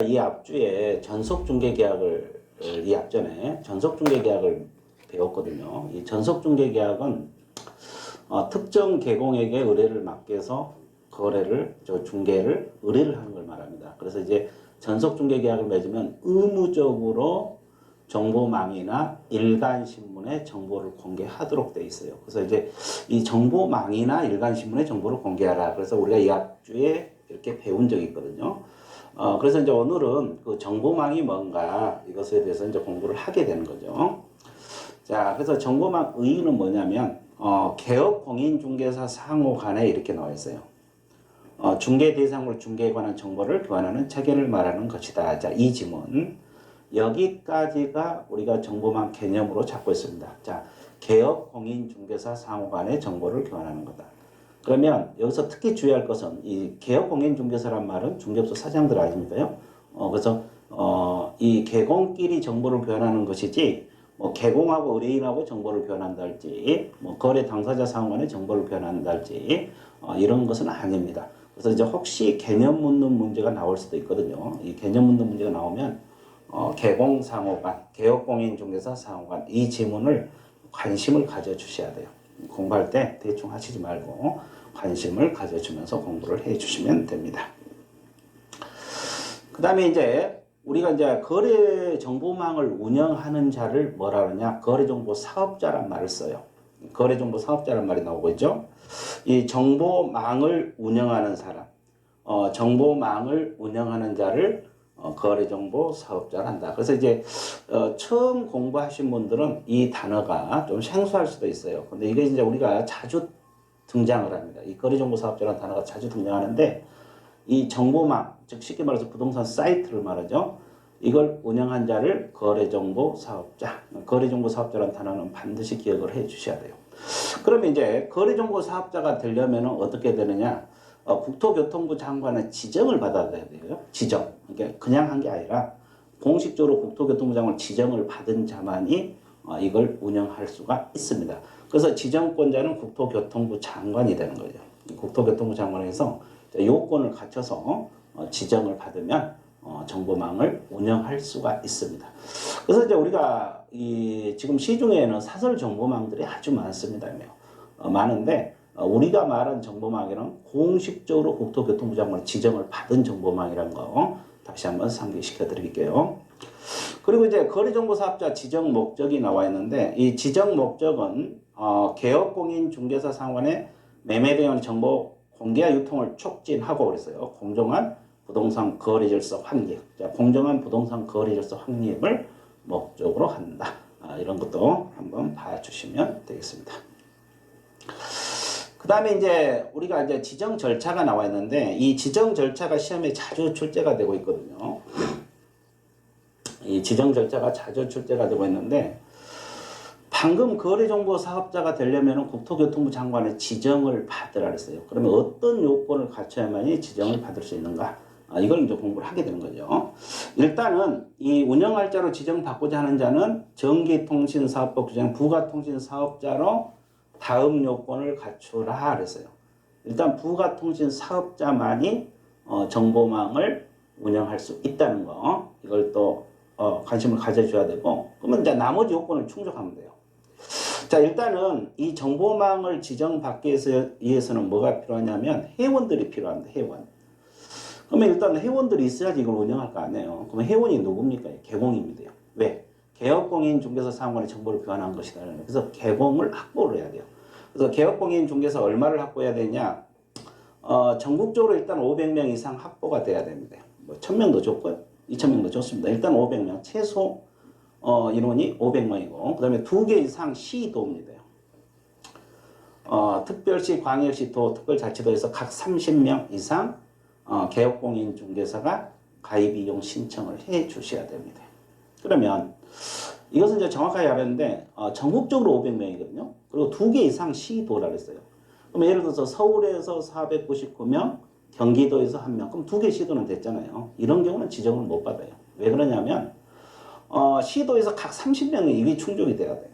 이 앞주에 전속중개계약을 이 앞전에 전속중개계약을 배웠거든요. 이 전속중개계약은 특정 계공에게 의뢰를 맡겨서 중개를 의뢰를 하는 걸 말합니다. 그래서 이제 전속중개계약을 맺으면 의무적으로 정보망이나 일간신문에 정보를 공개하도록 돼 있어요. 그래서 이제 이 정보망이나 일간신문에 정보를 공개하라. 그래서 우리가 이 앞주에 이렇게 배운 적이 있거든요. 그래서 이제 오늘은 그 정보망이 뭔가 이것에 대해서 이제 공부를 하게 되는 거죠. 자, 그래서 정보망 의의는 뭐냐면, 개업 공인중개사 상호 간에 이렇게 나와 있어요. 중개 대상물 중개에 관한 정보를 교환하는 체계를 말하는 것이다. 자, 이 지문. 여기까지가 우리가 정보망 개념으로 잡고 있습니다. 자, 개업 공인중개사 상호 간의 정보를 교환하는 거다. 그러면 여기서 특히 주의할 것은 이 개업 공인중개사란 말은 중개업소 사장들 아닙니까요? 그래서 이 개공끼리 정보를 교환하는 것이지 뭐 개공하고 의뢰인하고 정보를 교환한다 할지 뭐 거래 당사자 상호 간의 정보를 교환한다 할지 이런 것은 아닙니다. 그래서 이제 혹시 개념 묻는 문제가 나올 수도 있거든요. 이 개념 묻는 문제가 나오면 개공 상호간, 개업 공인중개사 상호간 이 지문을 관심을 가져주셔야 돼요. 공부할 때 대충 하시지 말고 관심을 가져주면서 공부를 해주시면 됩니다. 그 다음에 이제 우리가 이제 거래 정보망을 운영하는 자를 뭐라 그러냐? 거래정보 사업자란 말을 써요. 거래정보 사업자란 말이 나오고 있죠. 이 정보망을 운영하는 사람, 정보망을 운영하는 자를 거래정보 사업자를 한다. 그래서 이제 처음 공부하신 분들은 이 단어가 좀 생소할 수도 있어요. 근데 이게 이제 우리가 자주 등장을 합니다. 이 거래정보 사업자라는 단어가 자주 등장하는데 이 정보망, 즉 쉽게 말해서 부동산 사이트를 말하죠. 이걸 운영한 자를 거래정보 사업자, 거래정보 사업자라는 단어는 반드시 기억을 해 주셔야 돼요. 그러면 이제 거래정보 사업자가 되려면 어떻게 되느냐? 국토교통부 장관의 지정을 받아야 돼요. 지정. 그러니까 그냥 한 게 아니라 공식적으로 국토교통부 장관 지정을 받은 자만이 이걸 운영할 수가 있습니다. 그래서 지정권자는 국토교통부 장관이 되는 거죠. 국토교통부 장관에서 요건을 갖춰서 지정을 받으면 정보망을 운영할 수가 있습니다. 그래서 이제 우리가 지금 시중에는 사설 정보망들이 아주 많습니다. 많은데 우리가 말한 정보망에는 공식적으로 국토교통부 장관 지정을 받은 정보망이라는 거 다시 한번 상기시켜 드릴게요. 그리고 이제 거래정보사업자 지정 목적이 나와 있는데 이 지정 목적은 개업공인중개사 상관의 매매대행 정보 공개와 유통을 촉진하고 그랬어요. 공정한 부동산 거래 질서 확립. 자, 공정한 부동산 거래 질서 확립을 목적으로 한다. 이런 것도 한번 봐주시면 되겠습니다. 그 다음에 이제 우리가 이제 지정 절차가 나와 있는데 이 지정 절차가 시험에 자주 출제가 되고 있거든요. 이 지정 절차가 자주 출제가 되고 있는데 방금 거래정보 사업자가 되려면 국토교통부 장관의 지정을 받으라 그랬어요. 그러면 어떤 요건을 갖춰야만이 지정을 받을 수 있는가? 이걸 이제 공부를 하게 되는 거죠. 일단은 이 운영할자로 지정받고자 하는 자는 전기통신사업법 규정 부가통신사업자로 다음 요건을 갖추라 그랬어요. 일단 부가통신 사업자만이 정보망을 운영할 수 있다는 거 이걸 또 관심을 가져줘야 되고 그러면 이제 나머지 요건을 충족하면 돼요. 자, 일단은 이 정보망을 지정받기 위해서는 뭐가 필요하냐면 회원들이 필요합니다. 회원. 그러면 일단 회원들이 있어야지 이걸 운영할 거 아니에요. 그러면 회원이 누굽니까? 개공입니다. 왜? 개업공인중개사 상관의 정보를 교환한 것이다. 그래서 개공을 확보를 해야 돼요. 그래서 개업공인중개사 얼마를 확보해야 되냐? 전국적으로 일단 500명 이상 확보가 돼야 됩니다. 뭐 1000명도 좋고요. 2000명도 좋습니다. 일단 500명. 최소 인원이 500명이고 그 다음에 2개 이상 시도입니다. 특별시, 광역시, 도, 특별자치도에서 각 30명 이상 개업공인중개사가 가입 이용 신청을 해 주셔야 됩니다. 그러면 이것은 이제 정확하게 알았는데 전국적으로 500명이거든요. 그리고 2개 이상 시도라 그랬어요. 그럼 예를 들어서 서울에서 499명, 경기도에서 1명, 그럼 2개 시도는 됐잖아요. 이런 경우는 지정을 못 받아요. 왜 그러냐면 시도에서 각 30명이 이게 충족이 돼야 돼요.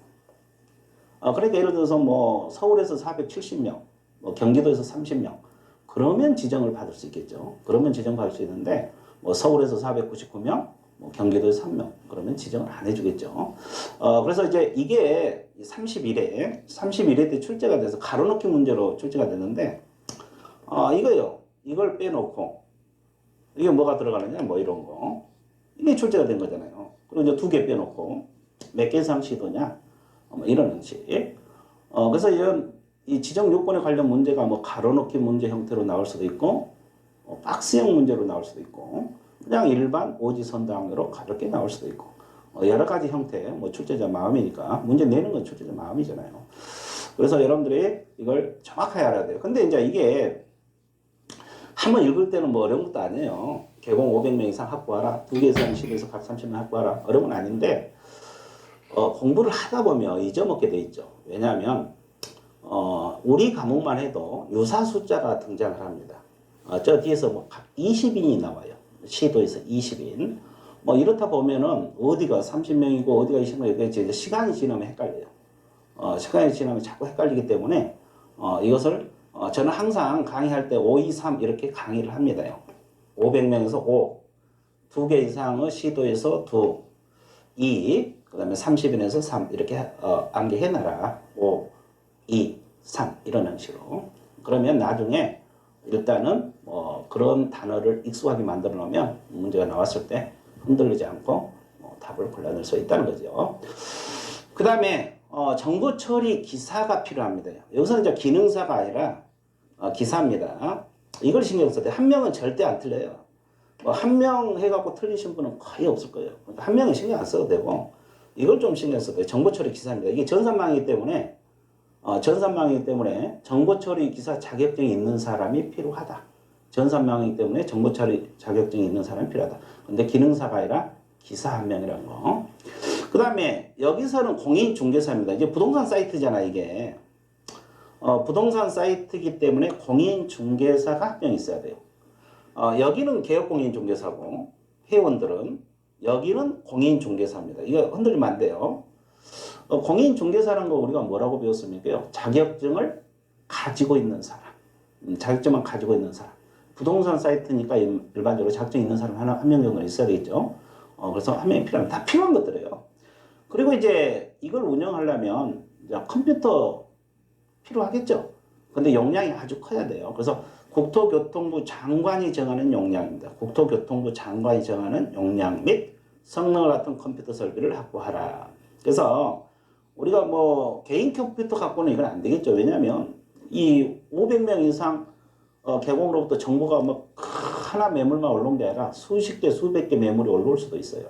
그러니까 예를 들어서 뭐 서울에서 470명, 뭐 경기도에서 30명, 그러면 지정을 받을 수 있겠죠. 그러면 지정받을 수 있는데 뭐 서울에서 499명, 뭐 경기도에서 3명. 그러면 지정을 안 해주겠죠. 그래서 이제 이게 31회 때 출제가 돼서 가로넣기 문제로 출제가 됐는데, 이거요. 이걸 빼놓고, 이게 뭐가 들어가느냐, 뭐 이런 거. 이게 출제가 된 거잖아요. 그리고 이제 2개 빼놓고, 몇 개 이상 시도냐, 뭐 이런 형식. 그래서 이 지정 요건에 관련 문제가 뭐 가로넣기 문제 형태로 나올 수도 있고, 박스형 문제로 나올 수도 있고, 그냥 일반 오지선다항으로 가볍게 나올 수도 있고, 여러 가지 형태, 뭐 출제자 마음이니까, 문제 내는 건 출제자 마음이잖아요. 그래서 여러분들이 이걸 정확하게 알아야 돼요. 근데 이제 이게 한번 읽을 때는 뭐 어려운 것도 아니에요. 개공 500명 이상 확보하라. 2개 이상 시도에서 각 30명 확보하라. 어려운 건 아닌데, 공부를 하다 보면 잊어먹게 돼 있죠. 왜냐하면, 우리 과목만 해도 유사 숫자가 등장을 합니다. 저 뒤에서 뭐 20인이 나와요. 시도에서 20인. 뭐 이렇다 보면은 어디가 30명이고 어디가 20명이고 이제 시간이 지나면 헷갈려요. 시간이 지나면 자꾸 헷갈리기 때문에 이것을 저는 항상 강의할 때 5, 2, 3 이렇게 강의를 합니다요. 500명에서 5, 2개 이상의 시도에서 2, 그 다음에 30인에서 3 이렇게 암기해놔라. 5, 2, 3 이런 형식으로. 그러면 나중에 일단은 그런 단어를 익숙하게 만들어 놓으면 문제가 나왔을 때 흔들리지 않고 답을 골라낼 수 있다는 거죠. 그 다음에 정보 처리 기사가 필요합니다. 여기서는 이제 기능사가 아니라 기사입니다. 이걸 신경 써야 돼요. 한 명은 절대 안 틀려요. 한 명 해갖고 틀리신 분은 거의 없을 거예요. 그러니까 한 명은 신경 안 써도 되고 이걸 좀 신경 써야 돼요. 정보 처리 기사입니다. 이게 전산망이기 때문에 정보 처리 기사 자격증이 있는 사람이 필요하다. 전산망이기 때문에 정보 처리 자격증이 있는 사람이 필요하다. 근데 기능사가 아니라 기사 한 명이라는 거. 그 다음에 여기서는 공인중개사입니다. 이제 부동산 사이트잖아, 이게. 부동산 사이트이기 때문에 공인중개사가 한 명 있어야 돼요. 여기는 개업공인중개사고, 회원들은 여기는 공인중개사입니다. 이거 흔들리면 안 돼요. 공인중개사라는 거 우리가 뭐라고 배웠습니까? 자격증을 가지고 있는 사람. 자격증만 가지고 있는 사람. 부동산 사이트니까 일반적으로 자격증 있는 사람 한 명 정도 있어야 되겠죠. 그래서 한 명이 필요합니다. 다 필요한 것들이에요. 그리고 이제 이걸 운영하려면 이제 컴퓨터 필요하겠죠. 근데 용량이 아주 커야 돼요. 그래서 국토교통부 장관이 정하는 용량입니다. 국토교통부 장관이 정하는 용량 및 성능을 갖춘 컴퓨터 설비를 확보하라. 그래서 우리가 뭐 개인 컴퓨터 갖고는 이건 안 되겠죠. 왜냐하면 이 500명 이상 개공으로부터 정보가 뭐 하나 매물만 올라온 게 아니라 수십 개, 수백 개 매물이 올라올 수도 있어요.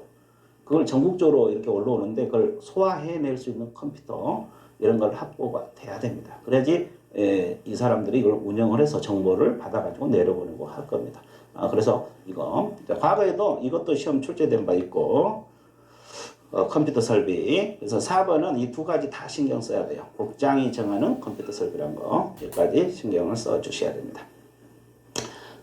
그걸 전국적으로 이렇게 올라오는데 그걸 소화해낼 수 있는 컴퓨터 이런 걸 확보가 돼야 됩니다. 그래야지 이 사람들이 이걸 운영을 해서 정보를 받아가지고 내려보내고 할 겁니다. 그래서 이거 과거에도 이것도 시험 출제된 바 있고 컴퓨터 설비. 그래서 4번은 이 두 가지 다 신경 써야 돼요. 국장이 정하는 컴퓨터 설비란 거 여기까지 신경을 써 주셔야 됩니다.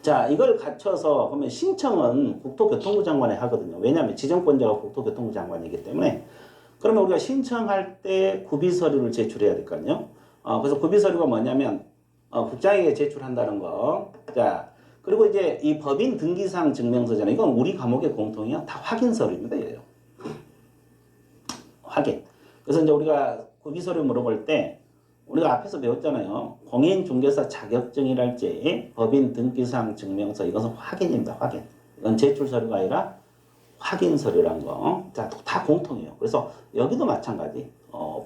자, 이걸 갖춰서 그러면 신청은 국토교통부 장관이 하거든요. 왜냐하면 지정권자가 국토교통부 장관이기 때문에. 그러면 우리가 신청할 때 구비 서류를 제출해야 될 거 아니에요. 그래서 구비 서류가 뭐냐면 국장에게 제출한다는 거. 자, 그리고 이제 이 법인 등기상 증명서잖아요. 이건 우리 과목의 공통이야. 다 확인 서류입니다. 얘예요. 확인. 그래서 이제 우리가 구비 서류 물어볼 때 우리가 앞에서 배웠잖아요. 공인중개사 자격증이랄지 법인 등기상 증명서 이것은 확인입니다. 확인. 이건 제출 서류가 아니라 확인 서류란 거. 자, 다 공통이에요. 그래서 여기도 마찬가지.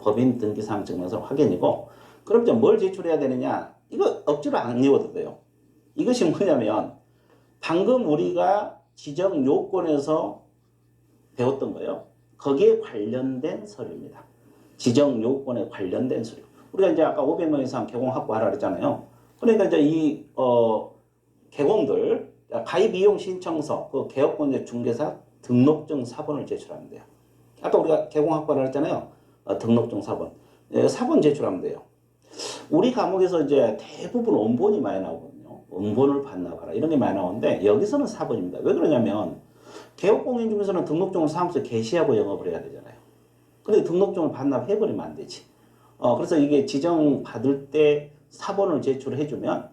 법인 등기상 증명서 확인이고 그럼 이제 뭘 제출해야 되느냐? 이거 억지로 안 외워도 돼요. 이것이 뭐냐면 방금 우리가 지정 요건에서 배웠던 거예요. 거기에 관련된 서류입니다. 지정 요건에 관련된 서류. 우리가 이제 아까 500명 이상 개공 확보하라 그랬잖아요. 그러니까 이제 이 개공들 가입 이용 신청서 그 개업권자 중개사 등록증 사본을 제출하면 돼요. 아까 우리가 개공 확보하라 그랬잖아요. 등록증 사본. 사본 제출하면 돼요. 우리 과목에서 이제 대부분 원본이 많이 나오거든요. 원본을 반납하라 이런 게 많이 나오는데 여기서는 사본입니다. 왜 그러냐면 개업공인 중에서는 등록증을 사무소에 게시하고 영업을 해야 되잖아요. 근데 등록증을 반납해버리면 안 되지. 그래서 이게 지정 받을 때 사본을 제출해 주면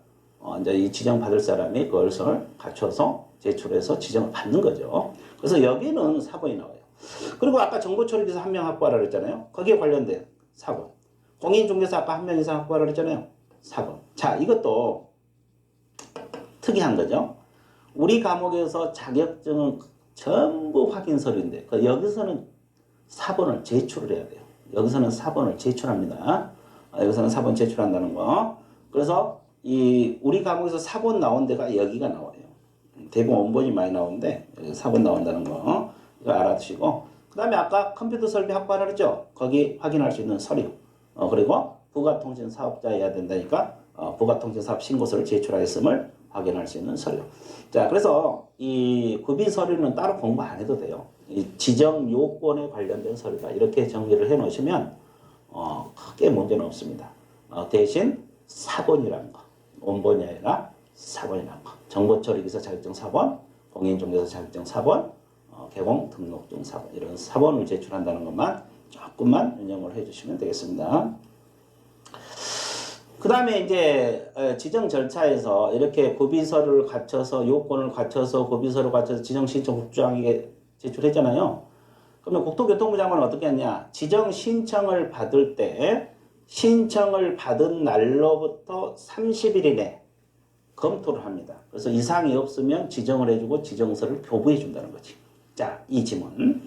이제 이 지정받을 사람이 그것을 갖춰서 제출해서 지정을 받는 거죠. 그래서 여기는 4번이 나와요. 그리고 아까 정보처리기사 한 명 확보하라 그랬잖아요. 거기에 관련된 4번. 공인중개사 아까 한 명 이상 확보하라 그랬잖아요. 4번. 자, 이것도 특이한 거죠. 우리 과목에서 자격증은 전부 확인 서류인데 여기서는 4번을 제출을 해야 돼요. 여기서는 4번을 제출합니다. 여기서는 4번 제출한다는 거. 그래서 이 우리 과목에서 4번 나온 데가 여기가 나와요. 대부분 원본이 많이 나오는데 4번 나온다는 거 이거 알아두시고, 그 다음에 아까 컴퓨터 설비 확보하라 그랬죠. 거기 확인할 수 있는 서류, 그리고 부가통신 사업자여야 된다니까 부가통신사업 신고서를 제출하였음을 확인할 수 있는 서류. 자, 그래서 이 구비 서류는 따로 공부 안 해도 돼요. 이 지정 요건에 관련된 서류다 이렇게 정리를 해 놓으시면 크게 문제는 없습니다. 대신 4번이라는 거, 원본이 아니라 4번이라는 거. 정보처리기사 자격증 4번, 공인중개사 자격증 4번, 개공 등록증 4번, 이런 4번을 제출한다는 것만 조금만 유념을 해주시면 되겠습니다. 그 다음에 이제 지정 절차에서 이렇게 구비서류를 갖춰서 요건을 갖춰서 구비서류 갖춰서 지정 신청 국장에게 제출했잖아요. 그러면 국토교통부 장관은 어떻게 했냐? 지정 신청을 받을 때 신청을 받은 날로부터 30일 이내 검토를 합니다. 그래서 이상이 없으면 지정을 해주고 지정서를 교부해 준다는 거지. 자, 이 지문.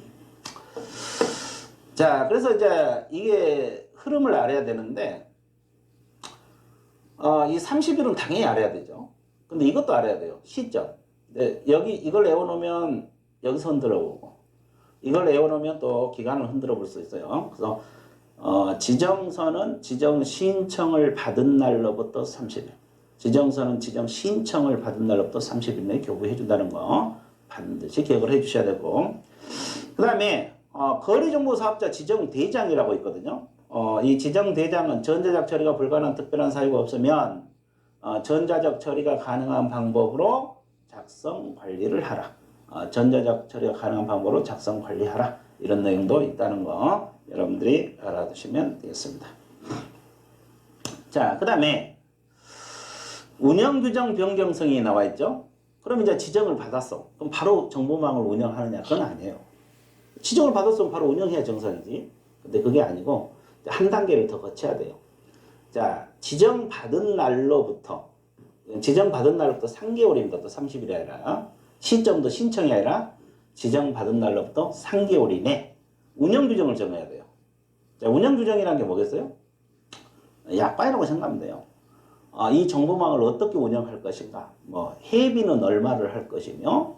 자, 그래서 이제 이게 흐름을 알아야 되는데 이 30일은 당연히 알아야 되죠. 근데 이것도 알아야 돼요. 시점. 네, 여기 이걸 외워놓으면 여기서 흔들어 보고, 이걸 외워놓으면 또 기간을 흔들어 볼 수 있어요. 그래서 지정서는 지정 신청을 받은 날로부터 30일. 지정서는 지정 신청을 받은 날로부터 30일 내에 교부해 준다는 거 반드시 기억을 해 주셔야 되고, 그 다음에 거래정보사업자 지정대장이라고 있거든요. 이 지정대장은 전자적 처리가 불가능한 특별한 사유가 없으면 전자적 처리가 가능한 방법으로 작성 관리를 하라. 전자적 처리가 가능한 방법으로 작성 관리하라. 이런 내용도 있다는 거 여러분들이 알아두시면 되겠습니다. 자, 그 다음에 운영규정 변경 승인이 나와 있죠. 그럼 이제 지정을 받았어. 그럼 바로 정보망을 운영하느냐? 그건 아니에요. 지정을 받았으면 바로 운영해야 정상이지. 근데 그게 아니고 한 단계를 더 거쳐야 돼요. 자, 지정받은 날로부터 3개월입니다. 또 30일이 아니라 시점도 신청이 아니라 지정받은 날로부터 3개월 이내 운영규정을 정해야 돼요. 자, 운영규정이라는 게 뭐겠어요? 약관이라고 생각하면 돼요. 이 정보망을 어떻게 운영할 것인가, 뭐 회비는 얼마를 할 것이며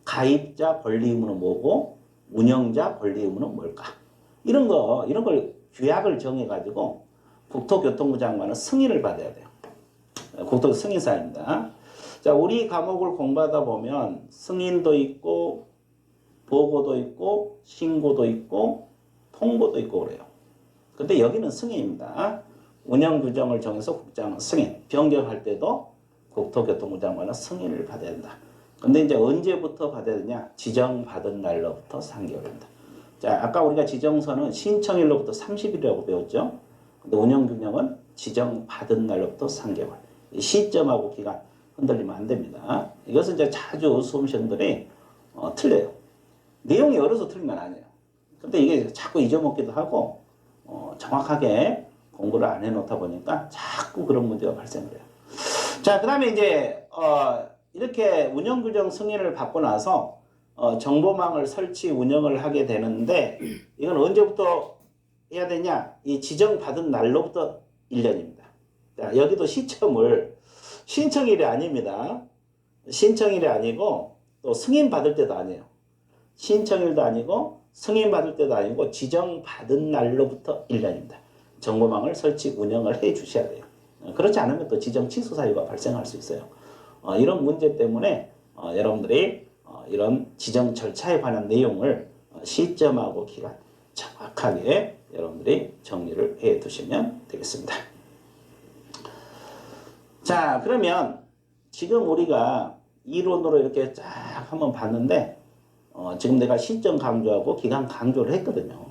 가입자 권리 의무는 뭐고 운영자 권리 의무는 뭘까, 이런 걸 규약을 정해가지고 국토교통부 장관은 승인을 받아야 돼요. 국토 승인사입니다. 자, 우리 과목을 공부하다 보면 승인도 있고 보고도 있고 신고도 있고 통보도 있고 그래요. 근데 여기는 승인입니다. 운영규정을 정해서 국장은 승인, 변경할 때도 국토교통부 장관은 승인을 받아야 된다. 근데 이제 언제부터 받아야 되냐? 지정받은 날로부터 3개월입니다. 자, 아까 우리가 지정서는 신청일로부터 30일이라고 배웠죠? 근데 운영규정은 지정받은 날로부터 3개월. 이 시점하고 기간 흔들리면 안 됩니다. 이것은 이제 자주 수험생들이 틀려요. 내용이 어려서 틀린 건 아니에요. 근데 이게 자꾸 잊어먹기도 하고 정확하게 공부를 안 해놓다 보니까 자꾸 그런 문제가 발생을 해요. 자, 그 다음에 이제 이렇게 운영규정 승인을 받고 나서 정보망을 설치 운영을 하게 되는데, 이건 언제부터 해야 되냐? 이 지정받은 날로부터 1년입니다. 자, 여기도 시점을 신청일이 아닙니다. 신청일이 아니고 또 승인받을 때도 아니에요. 신청일도 아니고 승인받을 때도 아니고 지정받은 날로부터 1년입니다. 정보망을 설치 운영을 해 주셔야 돼요. 그렇지 않으면 또 지정 취소 사유가 발생할 수 있어요. 이런 문제 때문에 여러분들이 이런 지정 절차에 관한 내용을 시점하고 기간 정확하게 여러분들이 정리를 해 두시면 되겠습니다. 자, 그러면 지금 우리가 이론으로 이렇게 쫙 한번 봤는데 지금 내가 시점 강조하고 기간 강조를 했거든요.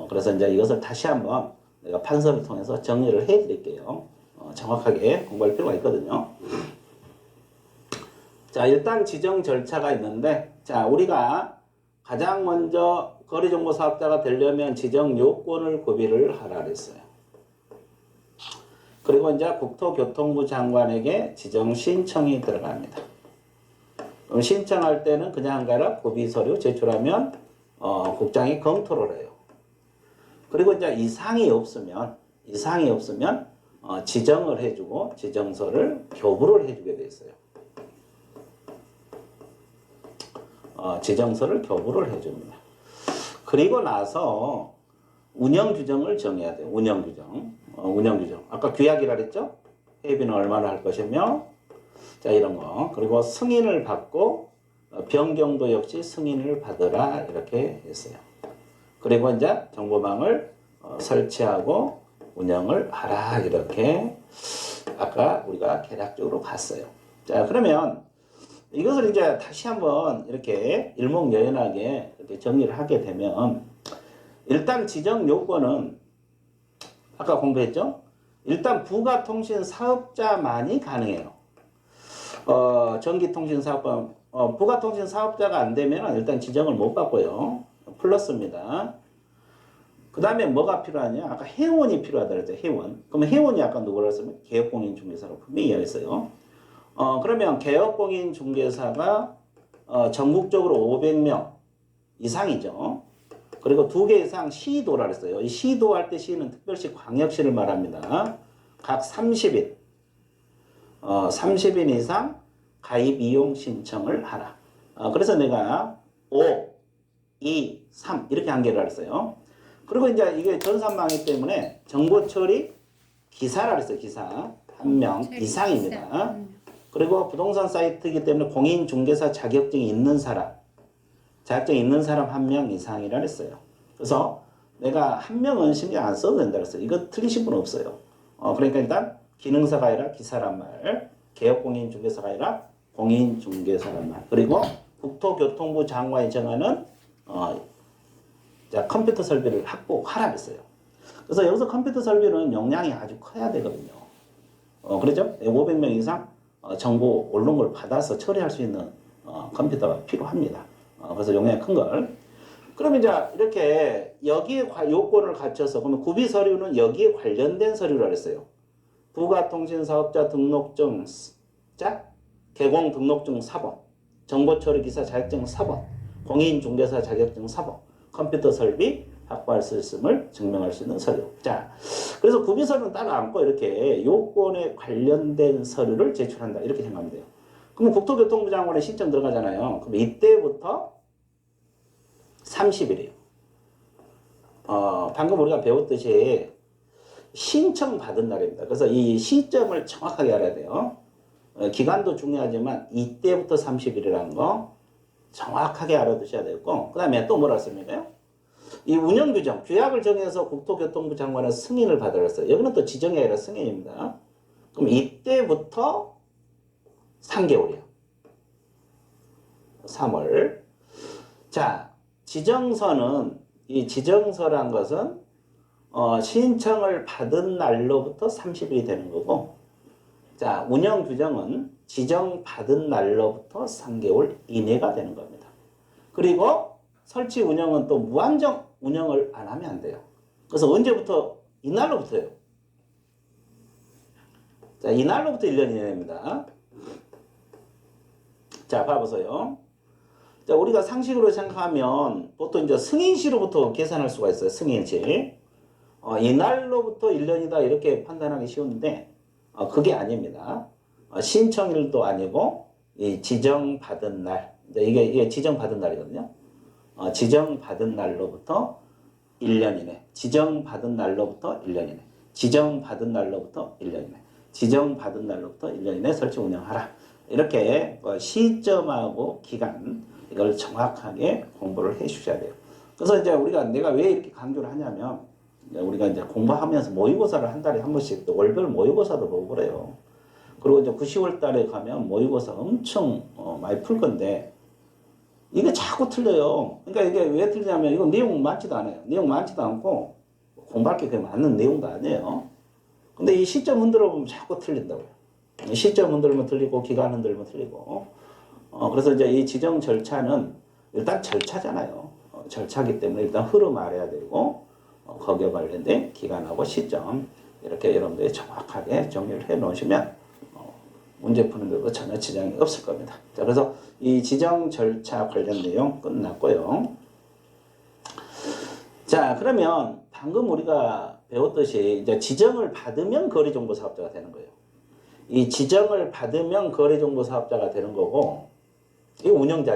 그래서 이제 이것을 다시 한번 내가 판서를 통해서 정리를 해 드릴게요. 정확하게 공부할 필요가 있거든요. 자, 일단 지정 절차가 있는데, 자, 우리가 가장 먼저 거리정보사업자가 되려면 지정 요건을 구비를 하라 그랬어요. 그리고 이제 국토교통부 장관에게 지정 신청이 들어갑니다. 그럼 신청할 때는 그냥 가라 구비 서류 제출하면 국장이 검토를 해요. 그리고 이제 이상이 없으면 지정을 해주고 지정서를 교부를 해주게 돼 있어요. 지정서를 교부를 해줍니다. 그리고 나서 운영 규정을 정해야 돼요. 운영 규정. 아까 규약이라 그랬죠? 회비는 얼마나 할 것이며, 자, 이런 거. 그리고 승인을 받고, 변경도 역시 승인을 받으라. 이렇게 했어요. 그리고 이제 정보망을 설치하고 운영을 하라. 이렇게 아까 우리가 개략적으로 봤어요. 자, 그러면 이것을 이제 다시 한번 이렇게 일목요연하게 이렇게 정리를 하게 되면, 일단 지정 요건은 아까 공부했죠? 일단 부가통신 사업자만이 가능해요. 전기통신 사업자, 부가통신 사업자가 안 되면 일단 지정을 못 받고요. 플러스입니다. 그 다음에 뭐가 필요하냐? 아까 회원이 필요하다 그랬죠. 회원. 그러면 회원이 아까 누구라 했으면 개업공인중개사로 분명히 이야기했어요. 그러면 개업공인중개사가 전국적으로 500명 이상이죠. 그리고 2개 이상 시도라 그랬어요. 이 시도할 때 시는 특별시 광역시를 말합니다. 각 30인, 30인 이상 가입 이용 신청을 하라. 그래서 내가 5, 2, 3 이렇게 한계를 했어요. 그리고 이제 이게 전산망이기 때문에 정보 처리 기사라 그랬어요. 기사 1명 이상입니다. 그리고 부동산 사이트이기 때문에 공인중개사 자격증이 있는 사람, 자격증이 있는 사람 1명 이상이라 했어요. 그래서 내가 1명은 신경 안 써도 된다 그랬어요. 이거 틀리신 분 없어요. 그러니까 일단 기능사가 아니라 기사란 말, 개업공인중개사가 아니라 공인중개사란 말, 그리고 국토교통부 장관이 정하는 컴퓨터 설비를 확보하라 했어요. 그래서 여기서 컴퓨터 설비는 용량이 아주 커야 되거든요. 그렇죠? 500명 이상 정보 옳은 걸 받아서 처리할 수 있는 컴퓨터가 필요합니다. 그래서 용량이 큰 걸. 그럼 이제 이렇게 여기에 요건을 갖춰서, 그러면 구비 서류는 여기에 관련된 서류라 그랬어요. 부가통신사업자 등록증 자, 개공 등록증 사본, 정보처리기사 자격증 사본, 공인중개사 자격증 사본, 컴퓨터 설비 확보할 수 있음을 증명할 수 있는 서류. 자, 그래서 구비 서류는 따로 안고 이렇게 요건에 관련된 서류를 제출한다. 이렇게 생각하면 돼요. 그럼 국토교통부 장관에 신청 들어가잖아요. 그럼 이때부터 30일이에요. 방금 우리가 배웠듯이 신청 받은 날입니다. 그래서 이 시점을 정확하게 알아야 돼요. 기간도 중요하지만 이때부터 30일이라는 거 정확하게 알아두셔야 되고, 그 다음에 또 뭐라 했습니까요? 이 운영규정, 규약을 정해서 국토교통부 장관의 승인을 받으랬어요. 여기는 또 지정이 아니라 승인입니다. 그럼 이때부터 3개월이에요. 3월. 자, 지정서는, 이 지정서란 것은 신청을 받은 날로부터 30일이 되는 거고, 자, 운영규정은 지정받은 날로부터 3개월 이내가 되는 겁니다. 그리고 설치 운영은 또 무한정 운영을 안 하면 안 돼요. 그래서 언제부터? 이날로부터요. 자, 이날로부터 1년 이내입니다. 자, 봐보세요. 자, 우리가 상식으로 생각하면 보통 이제 승인시로부터 계산할 수가 있어요. 승인시. 이날로부터 1년이다 이렇게 판단하기 쉬운데 그게 아닙니다. 신청일도 아니고 이 지정받은 날, 이게 지정받은 날이거든요. 지정받은 날로부터 1년 이내, 지정받은 날로부터 1년 이내, 지정받은 날로부터 1년 이내, 지정받은 날로부터 1년 이내 설치 운영하라. 이렇게 시점하고 기간 이걸 정확하게 공부를 해 주셔야 돼요. 그래서 이제 내가 왜 이렇게 강조를 하냐면, 우리가 이제 공부하면서 모의고사를 한 달에 한 번씩 또 월별 모의고사도 보고 그래요. 그리고 이제 9, 10월 달에 가면 모의고사 엄청 많이 풀 건데 이게 자꾸 틀려요. 그러니까 이게 왜 틀리냐면 이거 내용 많지도 않아요. 내용 많지도 않고 공부할 게 그렇게 많은 내용도 아니에요. 근데 이 시점 흔들어 보면 자꾸 틀린다고요. 시점 흔들면 틀리고 기간 흔들면 틀리고. 그래서 이제 이 지정 절차는 일단 절차잖아요. 절차기 때문에 일단 흐름 알아야 되고 거기에 관련된 기간하고 시점 이렇게 여러분들이 정확하게 정리를 해 놓으시면 문제 푸는 데도 전혀 지장이 없을 겁니다. 자, 그래서 이 지정 절차 관련 내용 끝났고요. 자, 그러면 방금 우리가 배웠듯이 이제 지정을 받으면 거래정보사업자가 되는 거예요. 이 지정을 받으면 거래정보사업자가 되는 거고, 이 운영자